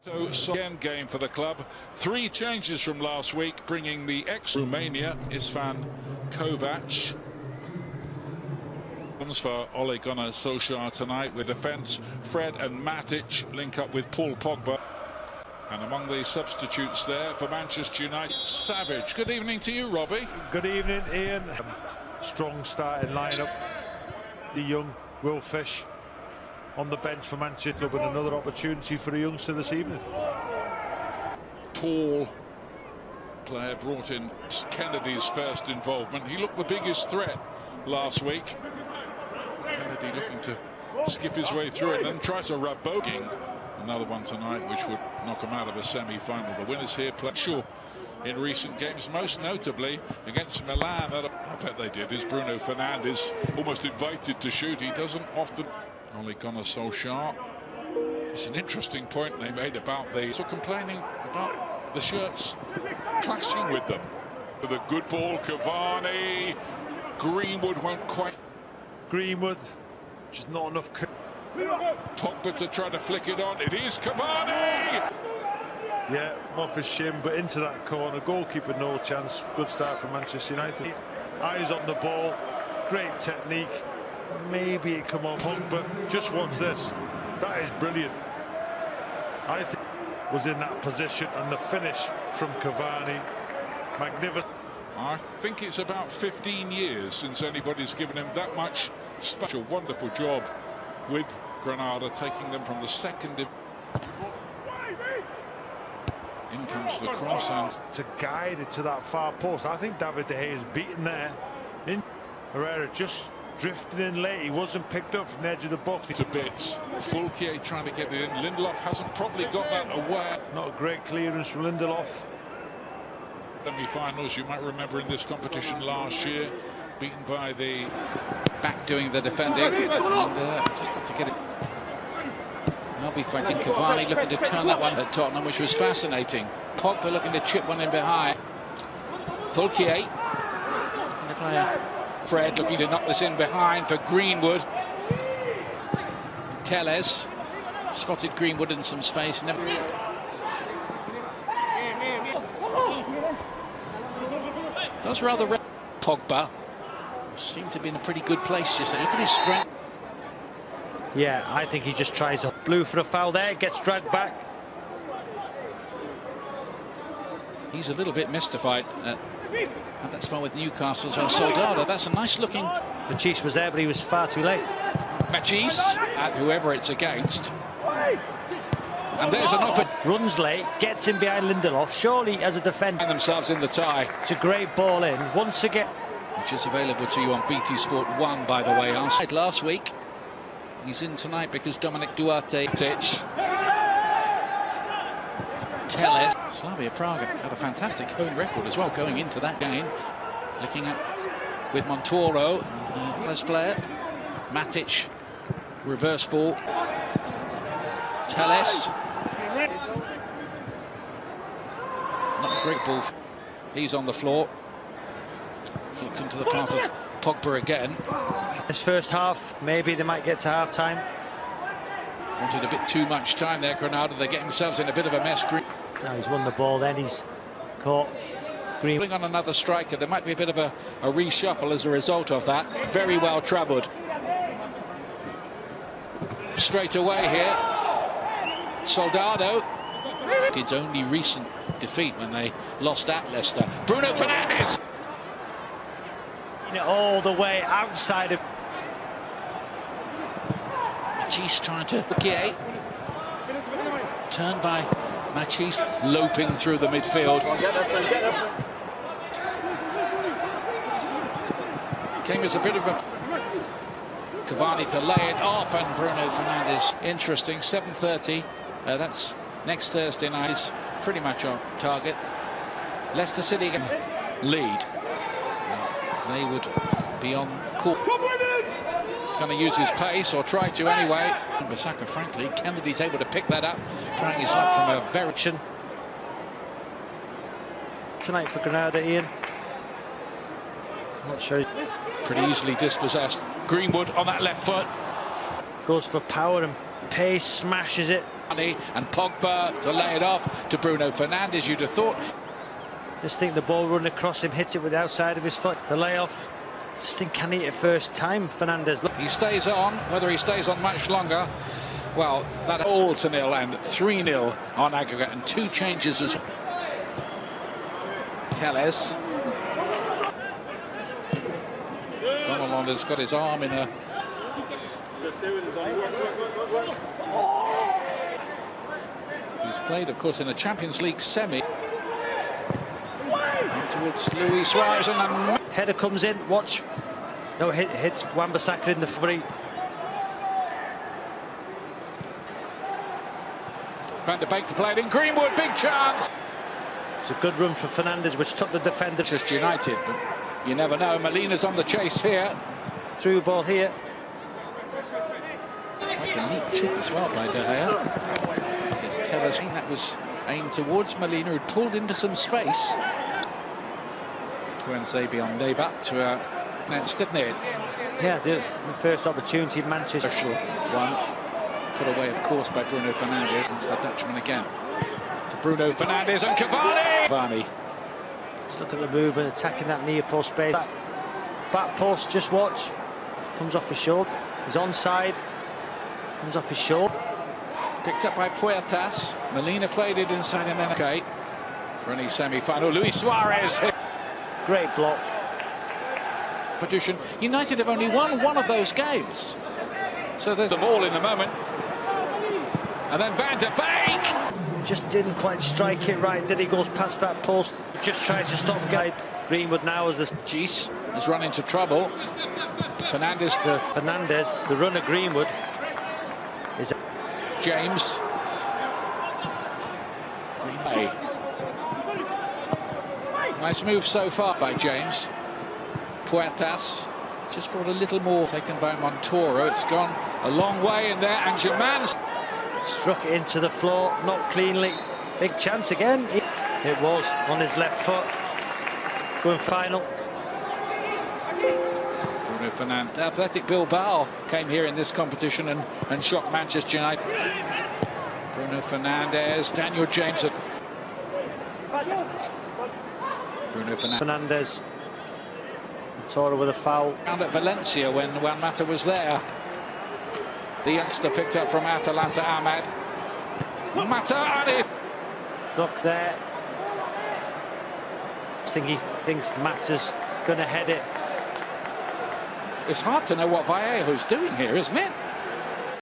So again, game for the club. 3 changes from last week, bringing the ex-Romania Istvan Kovac. Comes for Ole Gunnar Solskjaer tonight with defence. Fred and Matic link up with Paul Pogba. And among the substitutes there for Manchester United, Savage. Good evening to you, Robbie. Good evening, Ian. Strong starting lineup. The young Will Fish on the bench for Manchester Club, and another opportunity for a youngster this evening. Tall player brought in, Kennedy's first involvement. He looked the biggest threat last week. Kennedy looking to skip his way through it and then tries a rabogging. Another one tonight which would knock him out of a semi-final. The winners here played sure in recent games, most notably against Milan. I bet they did. Is Bruno Fernandes almost invited to shoot? He doesn't often. Ole Gunnar Solskjaer. It's an interesting point they made about so complaining about the shirts clashing with them. With a good ball, Cavani. Greenwood won't quite. Greenwood, just not enough. Pogba to try to flick it on. It is Cavani! Yeah, off his shin, but into that corner. Goalkeeper, no chance. Good start from Manchester United. Eyes on the ball. Great technique. Maybe it come on hung, but just watch this. That is brilliant. I think was in that position, and the finish from Cavani, magnificent. I think it's about 15 years since anybody's given him that much special. Wonderful job with Granada, taking them from the second. In comes the cross and to guide it to that far post. I think David De Gea is beaten there. Herrera just drifting in late. He wasn't picked up from the edge of the box. To bits. Fulquier trying to get it in. Lindelof hasn't probably got that away. Not a great clearance from Lindelof. Semi-finals, you might remember in this competition last year, beaten by the back doing the defending. And, just had to get it. They'll be fighting. Cavani looking to turn that one at Tottenham, which was fascinating. Pogba looking to chip one in behind. Fulquier. The player. Fred looking to knock this in behind for Greenwood. Telles spotted Greenwood in some space. Does rather. Pogba seemed to be in a pretty good place just there. Look at his strength. Yeah, I think he just tries a blue for a foul there, gets dragged back. He's a little bit mystified at that spot with Newcastle as well. Soldado, that's a nice looking. Machis was there, but he was far too late. Machis at whoever it's against. And there's an opportunity. Runs late, gets in behind Lindelof. Surely, as a defender, Find themselves in the tie. It's a great ball in. Once again. Which is available to you on BT Sport 1, by the way. I said last week. He's in tonight because Dominic Duarte. Telles. Slavia Prague had a fantastic home record as well going into that game. Looking at with Montoro, best player. Matic, reverse ball. Telles. Not a great ball. He's on the floor. Flicked into the path of Pogba again. This first half, maybe they might get to half-time. Wanted a bit too much time there, Granada. They're getting themselves in a bit of a mess. Now he's won the ball, then he's caught Green. On another striker, there might be a bit of a reshuffle as a result of that. Very well travelled. Straight away here. Soldado. His only recent defeat when they lost at Leicester. Bruno Fernandes. All the way outside of. Machis trying to. Okay. Turned by Machis, loping through the midfield. Came as a bit of a. Cavani to lay it off, and Bruno Fernandes. Interesting. 7:30. That's next Thursday night. Is pretty much on target. Leicester City again. Lead. They would be on court. He's going to use his pace, or try to anyway. Bissaka, frankly, Kennedy's able to pick that up, trying his luck from a very. Tonight for Granada, Ian. Not sure. Pretty easily dispossessed. Greenwood on that left foot. Goes for power and pace, smashes it. And Pogba to lay it off to Bruno Fernandes, you'd have thought. Just think the ball running across him, hit it with the outside of his foot. The layoff. Just think, can he hit it first time? Fernandes. Look. He stays on. Whether he stays on much longer, well, that all to nil and 3-0 on aggregate, and 2 changes as well. Telles. Gonalon has got his arm in a... He's played, of course, in a Champions League semi. Towards Luis Suarez, and then... Header comes in, watch. No, hits Wan-Bissaka in the free. Van der Beek to play it in. Greenwood, big chance. It's a good run for Fernandes, which took the defender. Just United, but you never know. Molina's on the chase here. Through ball here. Like a neat chip as well by De Gea. It's Telles. That was aimed towards Molina, who pulled into some space. Tuanzebe on Neva to Nance, didn't it? Yeah, the first opportunity in Manchester. Special one. Put away, of course, by Bruno Fernandes. It's the Dutchman again. To Bruno Fernandes and Cavani. Cavani. Just look at the movement, attacking that near post space. Back post, just watch. Comes off his shoulder. He's onside. Comes off his shoulder. Picked up by Puertas. Molina played it inside and then okay. For any semi-final, Luis Suarez. Great block. Position. United have only won one of those games. So there's a ball in the moment. And then Van der Beek. Just didn't quite strike it right, did he? Goes past that post. Just tries to stop guide. Greenwood now as the... Gis has run into trouble. Fernandes to... Fernandes, the runner Greenwood. Is James. Green. Nice move so far by James. Puertas just brought a little more, taken by Montoro. It's gone a long way in there, and Germain struck it into the floor, not cleanly. Big chance again. It was on his left foot. Going final. Bruno Fernandes. Athletic Bilbao came here in this competition and shocked Manchester United. Bruno Fernandes, Daniel James. Bruno Fernandes. Toro with a foul. Found at Valencia when Juan Mata was there. The youngster picked up from Atalanta, Ahmad. Mata and it. Look there. I think he thinks Mata's going to head it. It's hard to know what Vallejo's doing here, isn't it?